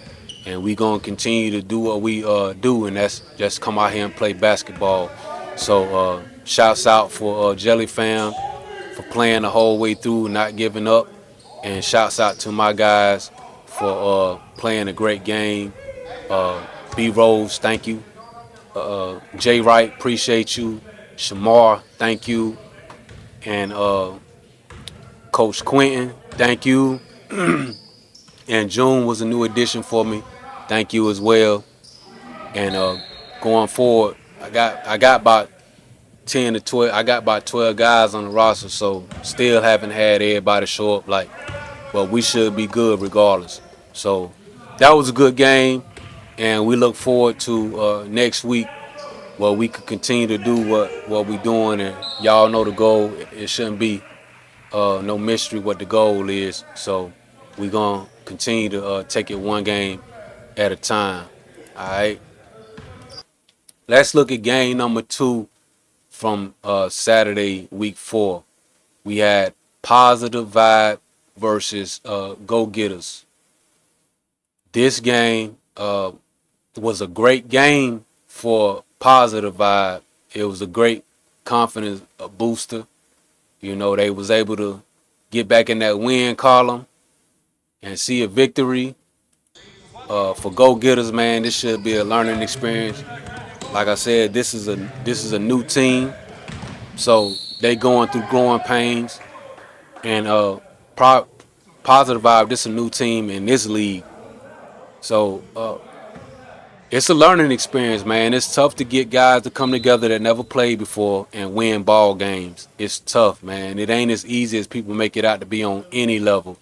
and we gonna continue to do what we do, and that's just come out here and play basketball. So shouts out for Jelly Fam for playing the whole way through, not giving up, and shouts out to my guys for playing a great game. B Rose, thank you. Jay Wright, appreciate you. Shamar, thank you. And Coach Quentin, thank you. And June was a new addition for me. Thank you as well. And going forward, I got about 10 to 12. I got about 12 guys on the roster, so still haven't had everybody show up. But we should be good regardless. So that was a good game, and we look forward to next week well, we could continue to do what we doing, and y'all know the goal. It shouldn't be no mystery what the goal is. So we gonna continue to take it one game at a time. All right. Let's look at game number 2 from Saturday, week 4. We had Positive Vibe versus Go Getters. This game was a great game for Positive Vibe. It was a great confidence booster. You know, they was able to get back in that win column and see a victory. For Go Getters, man, this should be a learning experience. Like I said, this is a new team, so they going through growing pains. And Positive Vibe, this is a new team in this league, so it's a learning experience, man. It's tough to get guys to come together that never played before and win ball games. It's tough, man. It ain't as easy as people make it out to be on any level,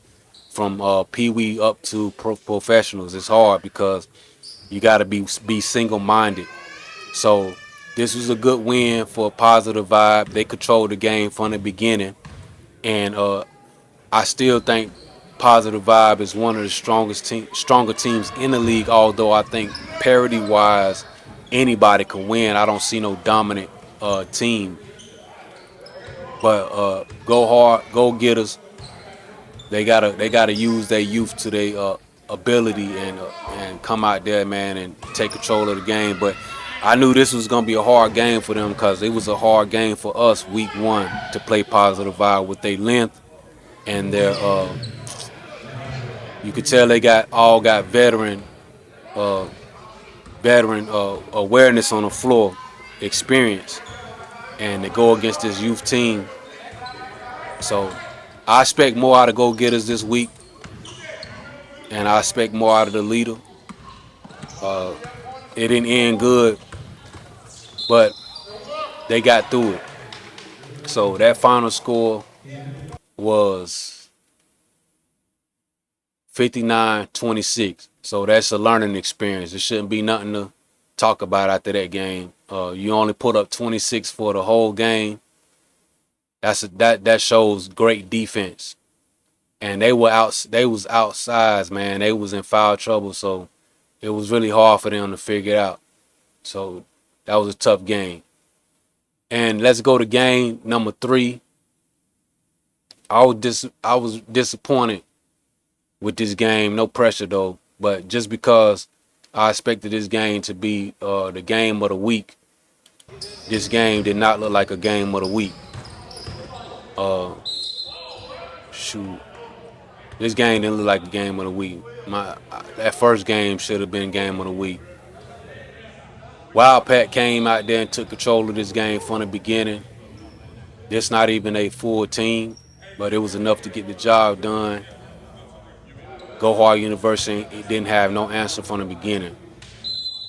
from pee-wee up to professionals. It's hard because you got to be single-minded. So this was a good win for Positive Vibe. They controlled the game from the beginning, and I still think Positive Vibe is one of the stronger teams in the league. Although I think parity-wise, anybody can win. I don't see no dominant team. But go hard, Go Getters. They gotta use their youth to their ability and come out there, man, and take control of the game. But I knew this was gonna be a hard game for them because it was a hard game for us week 1 to play Positive Vibe with their length and their you could tell they got veteran awareness on the floor, experience, and they go against this youth team. So I expect more out of Go Getters this week, and I expect more out of the leader. It didn't end good, but they got through it. So that final score was 59-26. So that's a learning experience. There shouldn't be nothing to talk about after that game. You only put up 26 for the whole game. That shows great defense. And they was outsized, man. They was in foul trouble, so it was really hard for them to figure it out. So that was a tough game. And let's go to game number 3. I was disappointed with this game. No pressure though, but just because I expected this game to be the game of the week, this game did not look like a game of the week. This game didn't look like a game of the week. That first game should have been game of the week. Wildcat came out there and took control of this game from the beginning. It's not even a full team, but it was enough to get the job done. Go Hard University didn't have no answer from the beginning,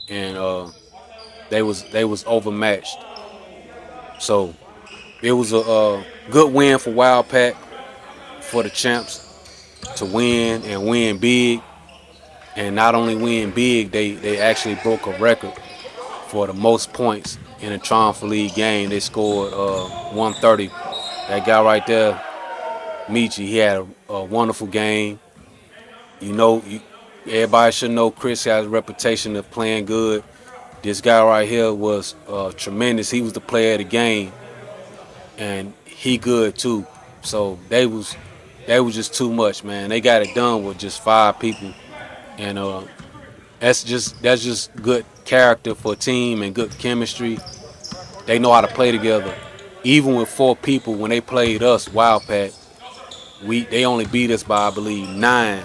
and they was overmatched. So it was a good win for Wildcat, for the champs, to win and win big. And not only win big, they actually broke a record for the most points in a Triumphant League game. They scored 130. That guy right there, Michi, he had a wonderful game. You know, everybody should know Chris has a reputation of playing good. This guy right here was tremendous. He was the player of the game, and he good too. So they was just too much, man. They got it done with just 5 people, and that's just good character for a team and good chemistry. They know how to play together. Even with 4 people, when they played us, Wildcat, they only beat us by, I believe, 9.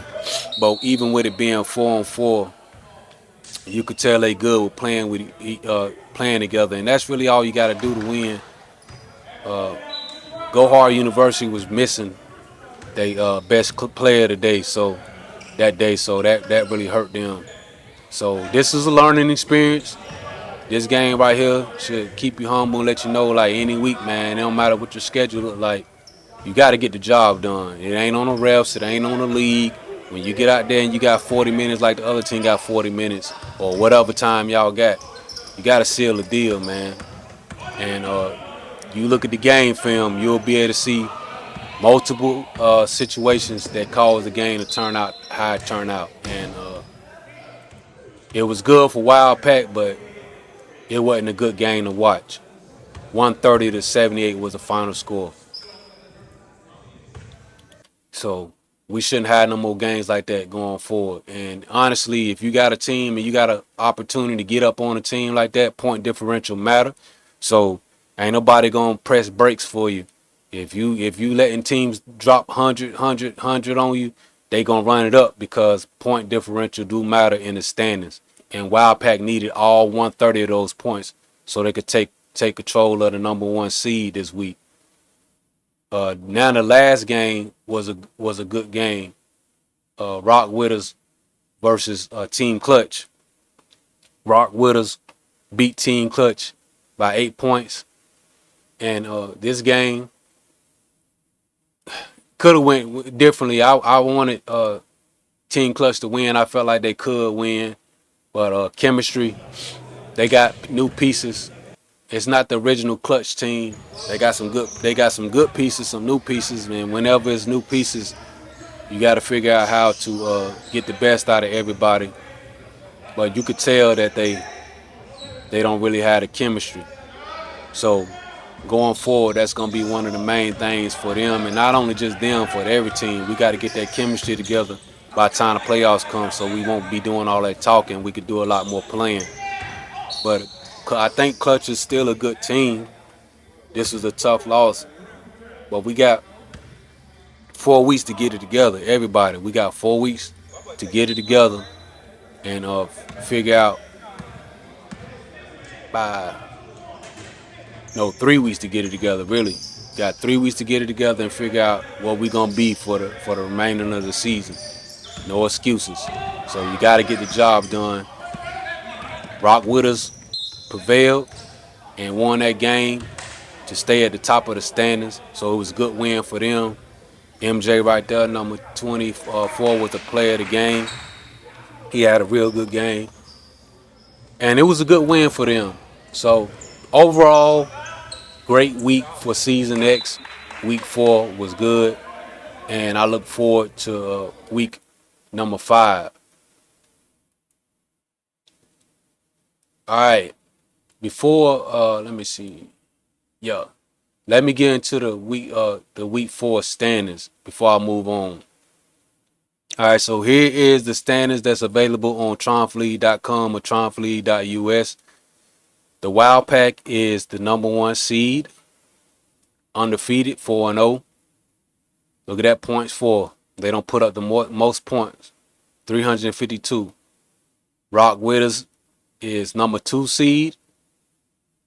But even with it being 4-on-4, you could tell they good with playing together, and that's really all you got to do to win. Go Hard University was missing their best player today, so that really hurt them. So this is a learning experience. This game right here should keep you humble and let you know, like, any week, man, it don't matter what your schedule look like, you got to get the job done. It ain't on the refs, it ain't on the league. When you get out there and you got 40 minutes like the other team got 40 minutes, or whatever time y'all got, you got to seal the deal, man. And you look at the game film, you'll be able to see multiple situations that caused the game to turn out how it turned out. And it was good for Wild Pack, but it wasn't a good game to watch. 130-78 was the final score. So we shouldn't have no more games like that going forward. And honestly, if you got a team and you got an opportunity to get up on a team like that, point differential matter. So ain't nobody gonna press brakes for you. If you letting teams drop 100 on you, they gonna run it up because point differential do matter in the standings. And Wildpack needed all 130 of those points so they could take control of the number one seed this week. Now the last game was a good game. Rock Witters versus Team Clutch. Rock Witters beat Team Clutch by 8 points, and this game could have went differently. I wanted Team Clutch to win. I felt like they could win, but chemistry, they got new pieces. It's not the original Clutch team. They got some good pieces, some new pieces, and whenever it's new pieces, you got to figure out how to get the best out of everybody. But you could tell that they don't really have the chemistry. So going forward, that's going to be one of the main things for them, and not only just them, for every team. We got to get that chemistry together by the time the playoffs come, so we won't be doing all that talking. We could do a lot more playing. But I think Clutch is still a good team. This was a tough loss, but we got 4 weeks to get it together. Everybody, we got 4 weeks to get it together and figure out by 3 weeks to get it together. Really, got 3 weeks to get it together and figure out what we gonna be for the remainder of the season. No excuses. So you got to get the job done. Rock Witters prevailed and won that game to stay at the top of the standings. So it was a good win for them. MJ right there, number 24, was the player of the game. He had a real good game. And it was a good win for them. So overall, great week for Season X. Week 4 was good. And I look forward to week number 5. All right. Before, let me see. Yeah. Let me get into the week 4 standings before I move on. All right, so here is the standings that's available on triumphantleague.com or triumphantleague.us. The Wild Pack is the number 1 seed, undefeated, 4-0. Look at that points for. They don't put up the most points, 352. Rock Witters is number 2 seed.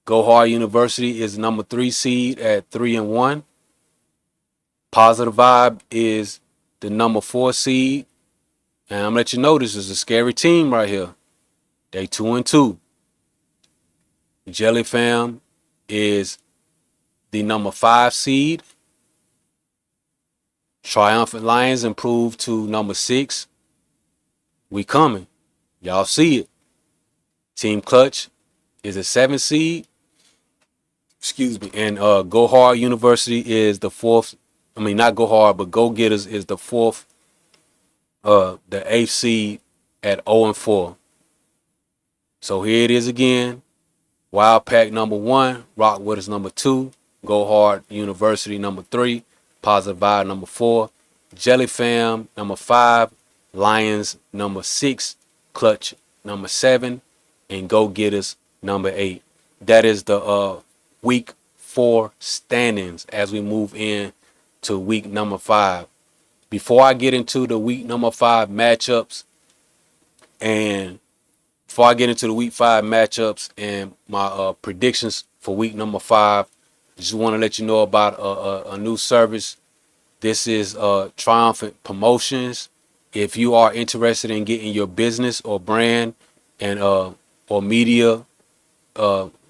Go Hard University is number 3 seed at 3-1. Positive Vibe is the number 4 seed. And I'm gonna let you know this is a scary team right here. They 2-2. Jelly Fam is the number 5 seed. Triumphant Lions improved to number 6. We coming. Y'all see it. Team Clutch is a 7 seed. Excuse me. And Go Hard University is the 4th. I mean, not Go Hard, but Go Getters is the 4th. The 8th seed at 0-4. So here it is again. Wild Pack number 1. Rock Witters number 2. Go Hard University number 3. Positive Vibe number 4. Jelly Fam number 5. Lions number 6. Clutch number 7. And Go Getters number 8. That is the week 4 standings as we move in to week number 5. Before I get into the week number 5 matchups and my predictions for week number 5, I just want to let you know about a new service. This is Triumphant Promotions. If you are interested in getting your business or brand and or media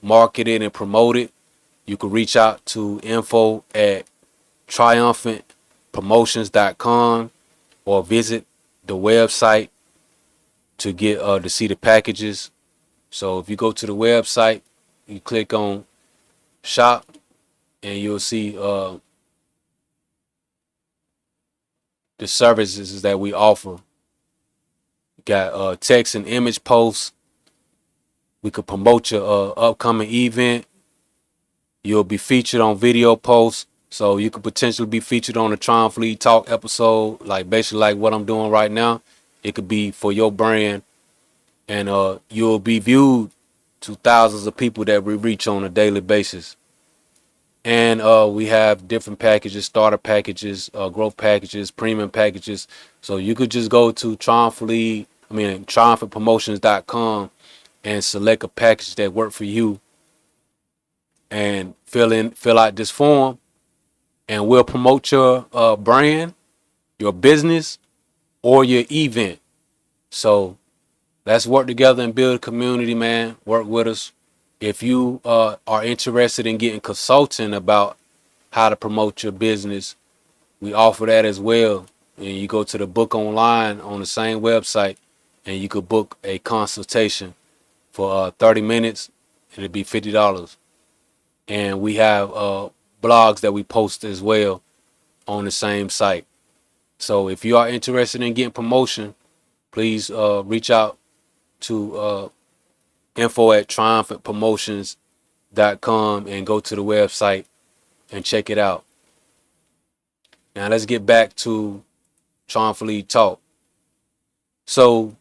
marketed and promoted, you can reach out to info@triumphantpromotions.com or visit the website to get to see the packages So if you go to the website, you click on shop, and you'll see the services that we offer. Got text and image posts. We could promote your upcoming event. You'll be featured on video posts. So you could potentially be featured on a Triumphant League Talk episode, like basically like what I'm doing right now. It could be for your brand, and you'll be viewed to thousands of people that we reach on a daily basis. And we have different packages, starter packages, growth packages, premium packages. So you could just go to triumphantpromotions.com and select a package that work for you, and fill out this form, and we'll promote your brand, your business, or your event. So let's work together and build a community, man. Work with us. If you are interested in getting consulting about how to promote your business, we offer that as well. And you go to the book online on the same website, and you could book a consultation for 30 minutes, and it'd be $50. And we have blogs that we post as well on the same site. So if you are interested in getting promotion, please reach out to info@triumphantpromotions.com and go to the website and check it out. Now let's get back to Triumphant League Talk. So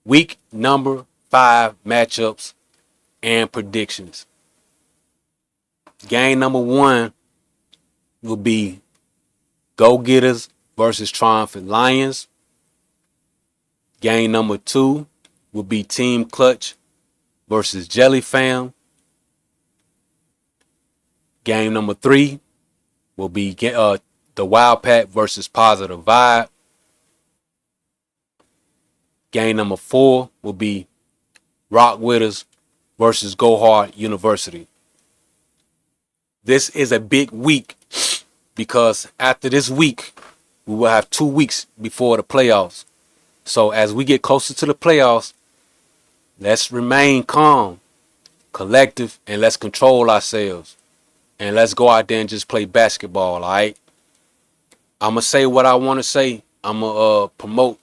week number 5 matchups and predictions. Game number 1 will be Go Getters versus Triumphant Lions. Game number 2 will be Team Clutch versus Jelly Fam. Game number 3 will be the Wild Pack versus Positive Vibe. Game number 4 will be Rock Witters versus Go Hard University. This is a big week because after this week, we will have 2 weeks before the playoffs. So as we get closer to the playoffs, let's remain calm, collective, and let's control ourselves. And let's go out there and just play basketball, all right? I'm going to say what I want to say. I'm going to promote,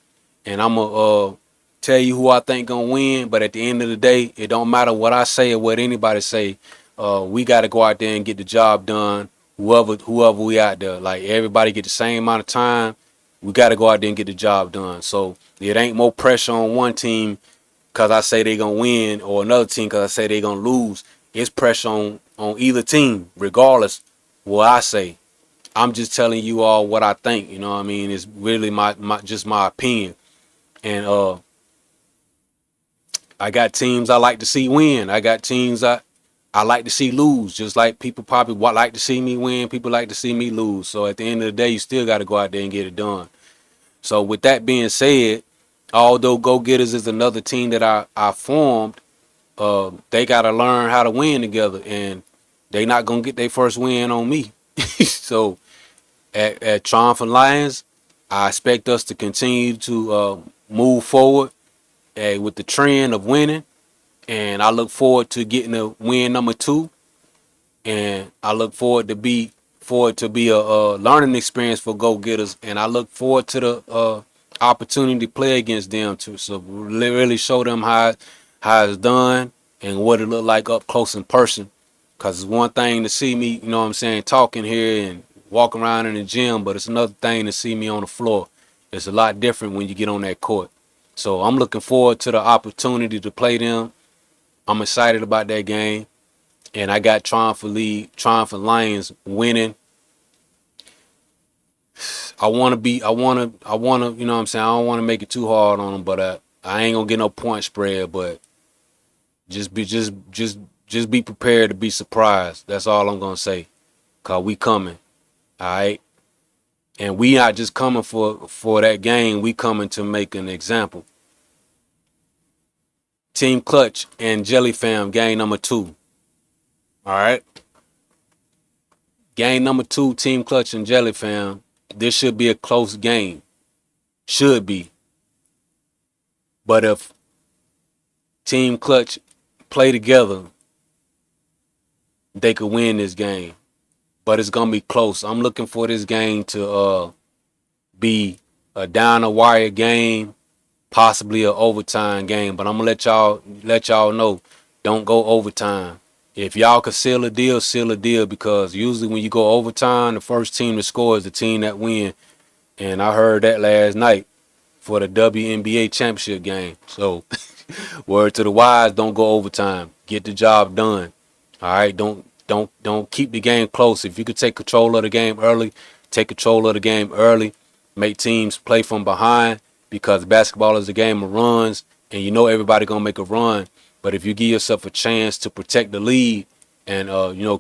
and I'm going to tell you who I think going to win. But at the end of the day, it don't matter what I say or what anybody say. We got to go out there and get the job done, whoever we out there. Like, everybody get the same amount of time. We got to go out there and get the job done. So it ain't more pressure on one team because I say they going to win, or another team because I say they going to lose. It's pressure on either team, regardless what I say. I'm just telling you all what I think. You know what I mean? It's really just my opinion. And I got teams I like to see win. I got teams I like to see lose. Just like people probably like to see me win, people like to see me lose. So at the end of the day, you still got to go out there and get it done. So with that being said, although Go Getters is another team that I formed, they got to learn how to win together, and they not going to get their first win on me. So at Triumphant Lions, I expect us to continue to move forward with the trend of winning, and I look forward to getting a win number 2, and I look forward to be a learning experience for Go Getters, and I look forward to the opportunity to play against them too. So really show them how it's done and what it look like up close in person. Cause it's one thing to see me, you know what I'm saying, talking here and walking around in the gym, but it's another thing to see me on the floor. It's a lot different when you get on that court. So I'm looking forward to the opportunity to play them. I'm excited about that game. And I got Triumphant Lions winning. I want to, you know what I'm saying? I don't want to make it too hard on them, but I ain't gonna get no point spread, but just be prepared to be surprised. That's all I'm gonna say. Cause we coming. All right. And we not just coming for that game, we coming to make an example. Team Clutch and Jelly Fam, game number 2. All right. Game number 2, Team Clutch and Jelly Fam. This should be a close game. Should be. But if Team Clutch play together, they could win this game. But it's gonna be close. I'm looking for this game to be a down the wire game, possibly an overtime game. But I'm gonna let y'all know, don't go overtime. If y'all could seal a deal, because usually when you go overtime, the first team to score is the team that win. And I heard that last night for the WNBA championship game. So word to the wise, don't go overtime. Get the job done. All right, don't keep the game close. If you could take control of the game early, take control of the game early. Make teams play from behind, because basketball is a game of runs, and you know everybody gonna make a run. But if you give yourself a chance to protect the lead and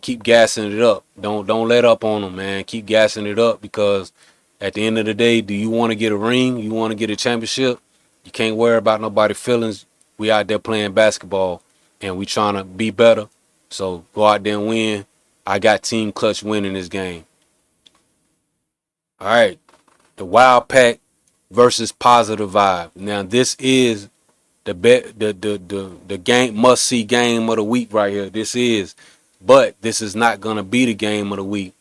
keep gassing it up, don't let up on them, man. Keep gassing it up, because at the end of the day, do you want to get a ring? You want to get a championship? You can't worry about nobody's feelings. We out there playing basketball, and we trying to be better. So go out there and win. I got Team Clutch winning this game. All right, the Wild Pack versus Positive Vibe. Now this is the game, must see game of the week right here. But this is not gonna be the game of the week.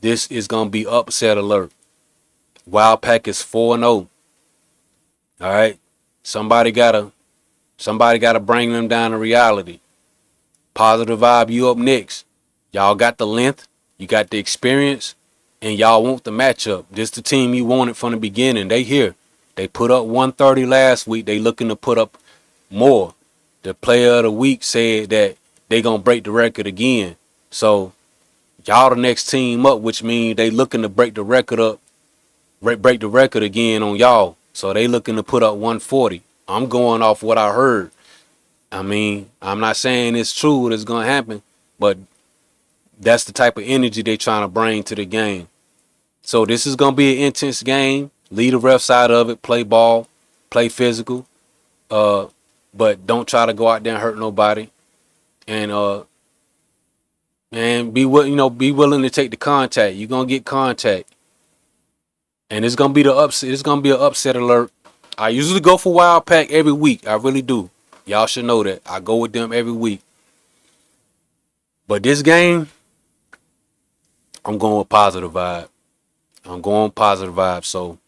This is gonna be upset alert. Wild Pack is 4-0. All right, somebody gotta bring them down to reality. Positive Vibe, you up next. Y'all got the length, you got the experience, and y'all want the matchup. This the team you wanted from the beginning. They here. They put up 130 last week. They looking to put up more. The player of the week said that they gonna break the record again. So y'all the next team up, which means they looking to break the record again on y'all. So they looking to put up 140. I'm going off what I heard. I mean, I'm not saying it's true what is going to happen, but that's the type of energy they trying to bring to the game. So this is going to be an intense game. Lead the ref side of it, play ball, play physical, but don't try to go out there and hurt nobody. And be willing to take the contact. You're going to get contact. And it's going to be it's going to be an upset alert. I usually go for Wild Pack every week. I really do. Y'all should know that. I go with them every week. But this game, I'm going with Positive Vibe. So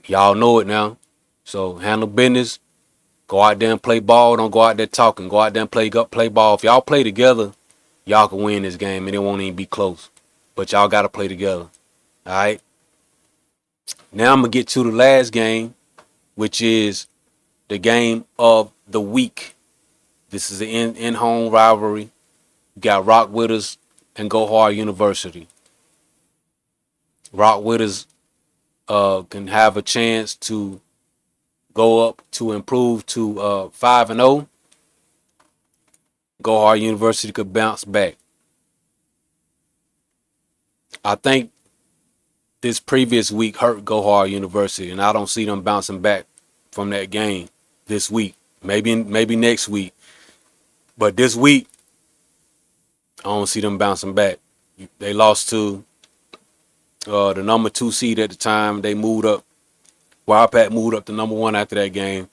y'all know it now. So handle business. Go out there and play ball. Don't go out there talking. Go out there and play ball. If y'all play together, y'all can win this game, and it won't even be close. But y'all got to play together. All right? Now I'm going to get to the last game, which is the game of the week. This is an in-home rivalry. You got Rock Witters and Go Hard University. Rock Witters can have a chance to go up to improve to 5-0. Go Hard University could bounce back. I think this previous week hurt Go Hard University, and I don't see them bouncing back from that game this week. Maybe next week. But this week, I don't see them bouncing back. They lost to the number 2 seed at the time. They moved up. Wild Pack moved up to number 1 after that game.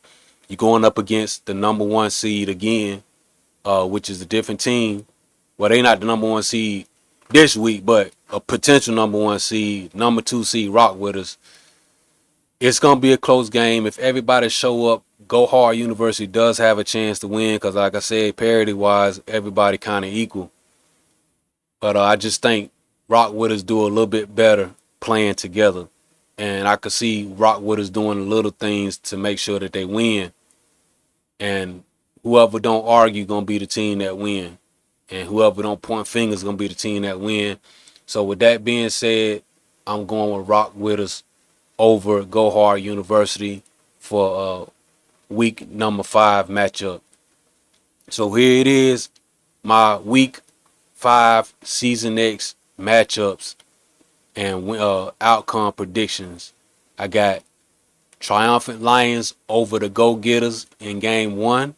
You're going up against the number 1 seed again, which is a different team. Well, they not the number 1 seed this week, but a potential number 1 seed, number 2 seed Rock Witters. It's going to be a close game. If everybody show up, Go Hard University does have a chance to win, because like I said, parity-wise, everybody kind of equal. But I just think Rock Witters do a little bit better playing together. And I could see Rock Witters doing little things to make sure that they win. And whoever don't argue going to be the team that win. And whoever don't point fingers going to be the team that win. So with that being said, I'm going with Rock Witters over Go Hard University for week number 5 matchup. So here it is, my week 5 Season X matchups and outcome predictions. I got Triumphant Lions over the Go Getters in game 1.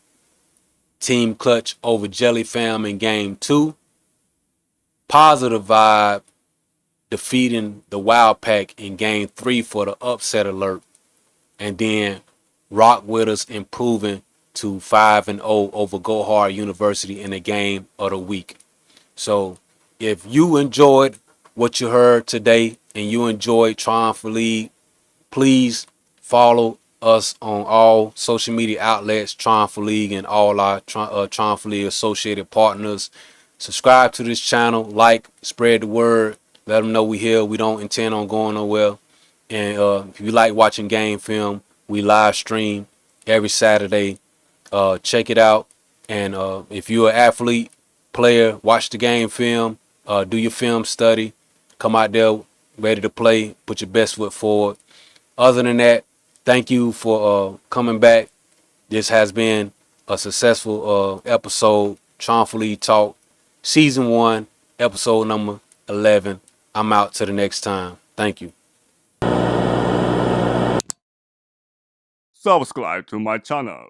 Team Clutch over Jelly Fam in game 2. Positive Vibe defeating the Wild Pack in game 3 for the upset alert. And then Rock Witters improving to 5-0 over Go Hard University in the game of the week. So if you enjoyed what you heard today and you enjoyed Triumphant League, please follow us on all social media outlets, Triumphant League and all our Triumphant League associated partners. Subscribe to this channel, like, spread the word, let them know we here. We don't intend on going nowhere. And if you like watching game film, we live stream every Saturday. Check it out. And if you're an athlete, player, watch the game film, do your film study, come out there ready to play, put your best foot forward. Other than that, thank you for coming back. This has been a successful episode, Triumphant League Talk, Season 1, episode number 11. I'm out till the next time. Thank you. Subscribe to my channel.